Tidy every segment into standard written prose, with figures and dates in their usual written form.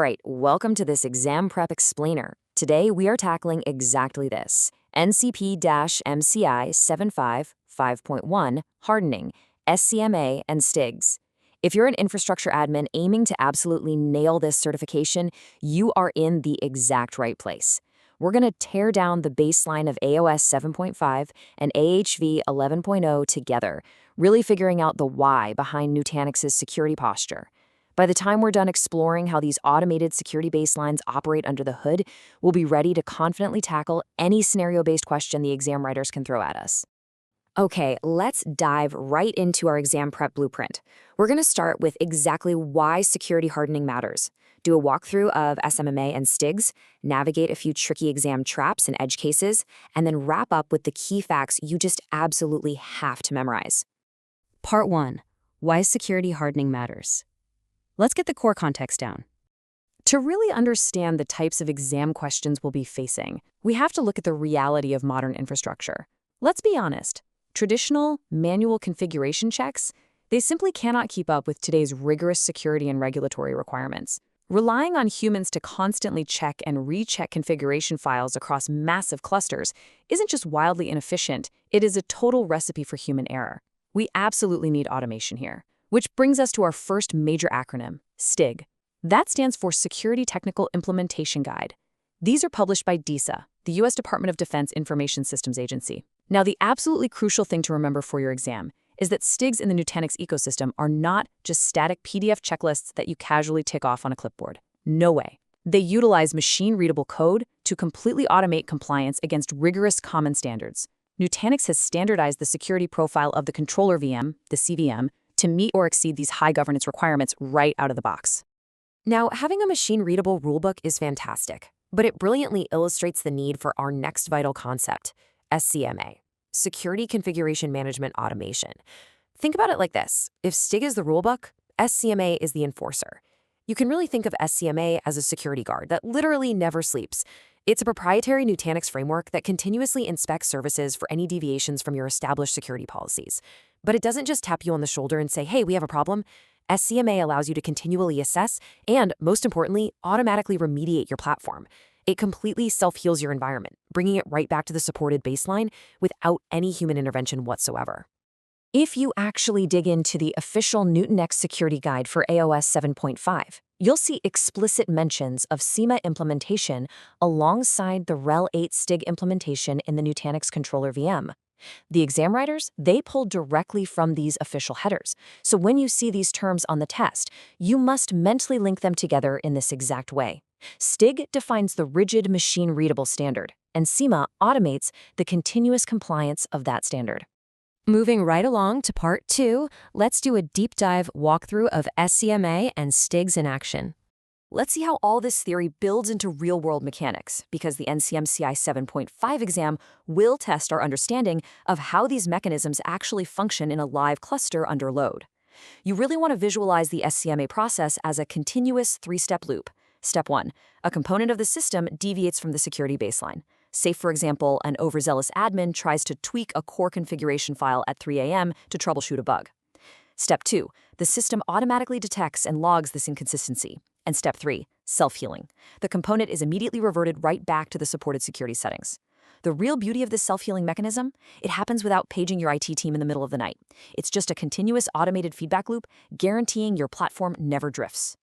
right, welcome to this exam prep explainer. Today we are tackling exactly this. NCP-MCI 7.5, 5.1, Hardening, SCMA and STIGs. If you're an infrastructure admin aiming to absolutely nail this certification, you are in the exact right place. We're going to tear down the baseline of AOS 7.5 and AHV 11.0 together, really figuring out the why behind Nutanix's security posture. By the time we're done exploring how these automated security baselines operate under the hood, we'll be ready to confidently tackle any scenario-based question the exam writers can throw at us. Okay, let's dive right into our exam prep blueprint. We're going to start with exactly why security hardening matters, do a walkthrough of SCMA and STIGs, navigate a few tricky exam traps and edge cases, and then wrap up with the key facts you just absolutely have to memorize. Part 1. Why security hardening matters. Let's get the core context down. To really understand the types of exam questions we'll be facing, we have to look at the reality of modern infrastructure. Let's be honest. Traditional, manual configuration checks, they simply cannot keep up with today's rigorous security and regulatory requirements. Relying on humans to constantly check and recheck configuration files across massive clusters isn't just wildly inefficient, it is a total recipe for human error. We absolutely need automation here. Which brings us to our first major acronym, STIG. That stands for Security Technical Implementation Guide. These are published by DISA, the U.S. Department of Defense Information Systems Agency. Now, the absolutely crucial thing to remember for your exam is that STIGs in the Nutanix ecosystem are not just static PDF checklists that you casually tick off on a clipboard. No way. They utilize machine-readable code to completely automate compliance against rigorous common standards. Nutanix has standardized the security profile of the controller VM, the CVM, to meet or exceed these high governance requirements right out of the box. Now, having a machine-readable rulebook is fantastic, but it brilliantly illustrates the need for our next vital concept, SCMA, Security Configuration Management Automation. Think about it like this. If STIG is the rulebook, SCMA is the enforcer. You can really think of SCMA as a security guard that literally never sleeps. It's a proprietary Nutanix framework that continuously inspects services for any deviations from your established security policies. But it doesn't just tap you on the shoulder and say, hey, we have a problem. SCMA allows you to continually assess and, most importantly, automatically remediate your platform. It completely self-heals your environment, bringing it right back to the supported baseline without any human intervention whatsoever. If you actually dig into the official Nutanix security guide for AOS 7.5, you'll see explicit mentions of SCMA implementation alongside the RHEL 8 STIG implementation in the Nutanix controller VM. The exam writers, they pulled directly from these official headers. So when you see these terms on the test, you must mentally link them together in this exact way. STIG defines the rigid machine-readable standard, and SCMA automates the continuous compliance of that standard. Moving right along to Part 2, let's do a deep dive walkthrough of SCMA and STIGs in action. Let's see how all this theory builds into real-world mechanics, because the NCP-MCI 7.5 exam will test our understanding of how these mechanisms actually function in a live cluster under load. You really want to visualize the SCMA process as a continuous three-step loop. Step 1, a component of the system deviates from the security baseline. Say, for example, an overzealous admin tries to tweak a core configuration file at 3 a.m. to troubleshoot a bug. Step 2, the system automatically detects and logs this inconsistency. And Step 3, self-healing. The component is immediately reverted right back to the supported security settings. The real beauty of this self-healing mechanism, it happens without paging your IT team in the middle of the night. It's just a continuous automated feedback loop, guaranteeing your platform never drifts.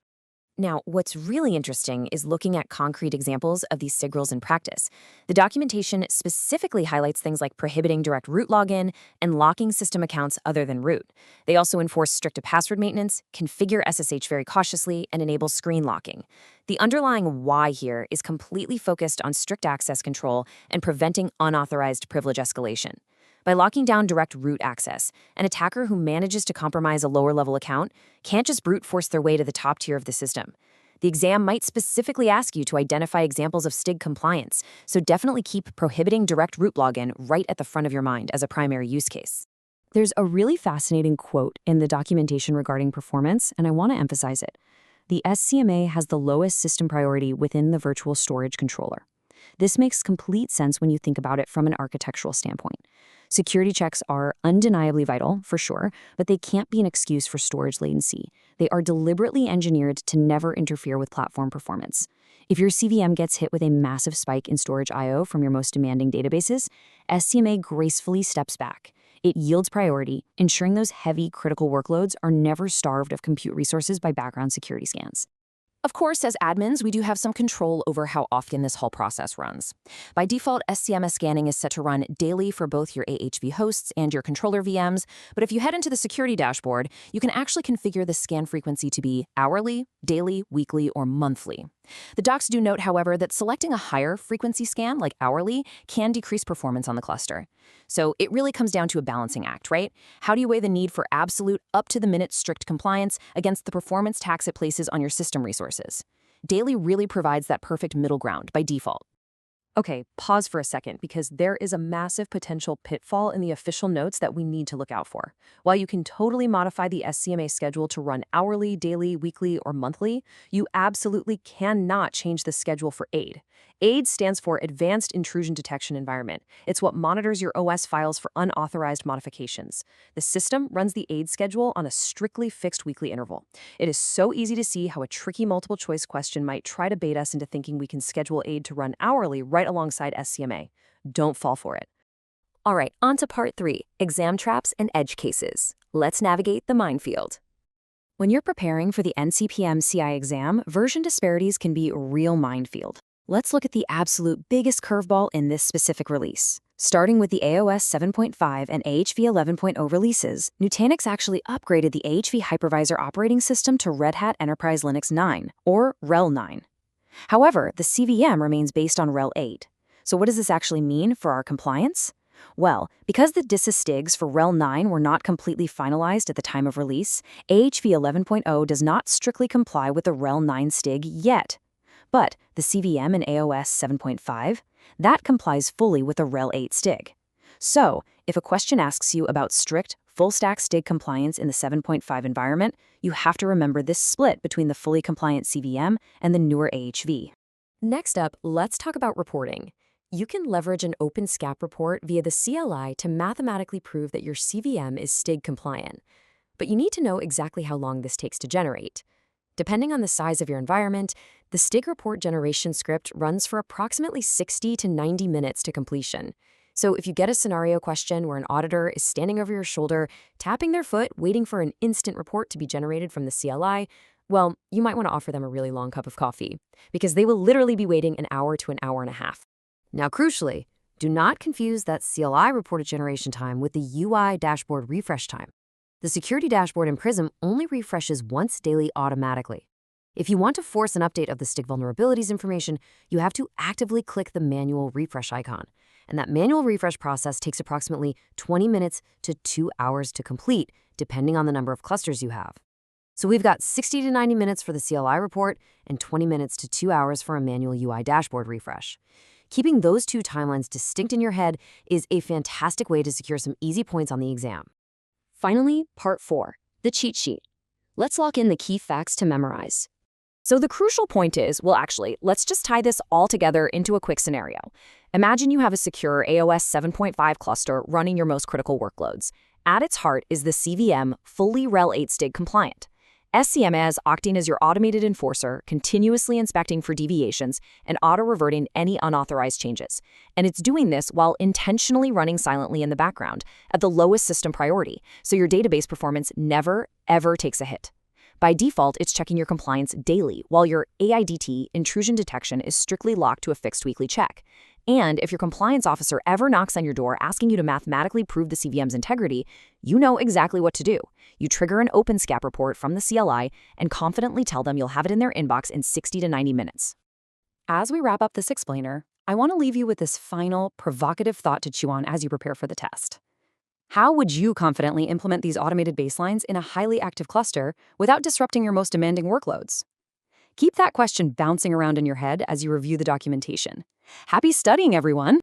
Now, what's really interesting is looking at concrete examples of these STIG rules in practice. The documentation specifically highlights things like prohibiting direct root login and locking system accounts other than root. They also enforce strict password maintenance, configure SSH very cautiously, and enable screen locking. The underlying why here is completely focused on strict access control and preventing unauthorized privilege escalation. By locking down direct root access, an attacker who manages to compromise a lower-level account can't just brute force their way to the top tier of the system. The exam might specifically ask you to identify examples of STIG compliance, so definitely keep prohibiting direct root login right at the front of your mind as a primary use case. There's a really fascinating quote in the documentation regarding performance, and I want to emphasize it. The SCMA has the lowest system priority within the virtual storage controller. This makes complete sense when you think about it from an architectural standpoint. Security checks are undeniably vital, for sure, but they can't be an excuse for storage latency. They are deliberately engineered to never interfere with platform performance. If your CVM gets hit with a massive spike in storage I/O from your most demanding databases, SCMA gracefully steps back. It yields priority, ensuring those heavy, critical workloads are never starved of compute resources by background security scans. Of course, as admins, we do have some control over how often this whole process runs. By default, SCMA scanning is set to run daily for both your AHV hosts and your controller VMs, but if you head into the security dashboard, you can actually configure the scan frequency to be hourly, daily, weekly, or monthly. The docs do note, however, that selecting a higher frequency scan, like hourly, can decrease performance on the cluster. So it really comes down to a balancing act, right? How do you weigh the need for absolute, up-to-the-minute strict compliance against the performance tax it places on your system resources? Daily really provides that perfect middle ground by default. Okay, pause for a second because there is a massive potential pitfall in the official notes that we need to look out for. While you can totally modify the SCMA schedule to run hourly, daily, weekly, or monthly, you absolutely cannot change the schedule for AID. AID stands for Advanced Intrusion Detection Environment. It's what monitors your OS files for unauthorized modifications. The system runs the AID schedule on a strictly fixed weekly interval. It is so easy to see how a tricky multiple choice question might try to bait us into thinking we can schedule AID to run hourly right alongside SCMA. Don't fall for it. All right, on to part 3, exam traps and edge cases. Let's navigate the minefield. When you're preparing for the NCP-MCI exam, version disparities can be a real minefield. Let's look at the absolute biggest curveball in this specific release. Starting with the AOS 7.5 and AHV 11.0 releases, Nutanix actually upgraded the AHV hypervisor operating system to Red Hat Enterprise Linux 9, or RHEL 9. However, the CVM remains based on RHEL 8. So what does this actually mean for our compliance? Well, because the STIGs for RHEL 9 were not completely finalized at the time of release, AHV 11.0 does not strictly comply with the RHEL 9 STIG yet. But the CVM in AOS 7.5, that complies fully with the RHEL 8 STIG. So, if a question asks you about strict, full-stack STIG compliance in the 7.5 environment, you have to remember this split between the fully compliant CVM and the newer AHV. Next up, let's talk about reporting. You can leverage an OpenSCAP report via the CLI to mathematically prove that your CVM is STIG compliant. But you need to know exactly how long this takes to generate. Depending on the size of your environment, the STIG report generation script runs for approximately 60 to 90 minutes to completion. So if you get a scenario question where an auditor is standing over your shoulder, tapping their foot, waiting for an instant report to be generated from the CLI, well, you might want to offer them a really long cup of coffee, because they will literally be waiting an hour to an hour and a half. Now, crucially, do not confuse that CLI reported generation time with the UI dashboard refresh time. The security dashboard in Prism only refreshes once daily automatically. If you want to force an update of the STIG vulnerabilities information, you have to actively click the manual refresh icon. And that manual refresh process takes approximately 20 minutes to 2 hours to complete, depending on the number of clusters you have. So we've got 60 to 90 minutes for the CLI report and 20 minutes to 2 hours for a manual UI dashboard refresh. Keeping those two timelines distinct in your head is a fantastic way to secure some easy points on the exam. Finally, part 4, the cheat sheet. Let's lock in the key facts to memorize. So the crucial point is, well, actually, let's just tie this all together into a quick scenario. Imagine you have a secure AOS 7.5 cluster running your most critical workloads. At its heart is the CVM fully RHEL 8 STIG compliant. SCMA is acting as your automated enforcer, continuously inspecting for deviations and auto-reverting any unauthorized changes. And it's doing this while intentionally running silently in the background at the lowest system priority, so your database performance never, ever takes a hit. By default, it's checking your compliance daily, while your AIDT intrusion detection is strictly locked to a fixed weekly check. And if your compliance officer ever knocks on your door asking you to mathematically prove the CVM's integrity, you know exactly what to do. You trigger an OpenSCAP report from the CLI and confidently tell them you'll have it in their inbox in 60 to 90 minutes. As we wrap up this explainer, I want to leave you with this final, provocative thought to chew on as you prepare for the test. How would you confidently implement these automated baselines in a highly active cluster without disrupting your most demanding workloads? Keep that question bouncing around in your head as you review the documentation. Happy studying, everyone!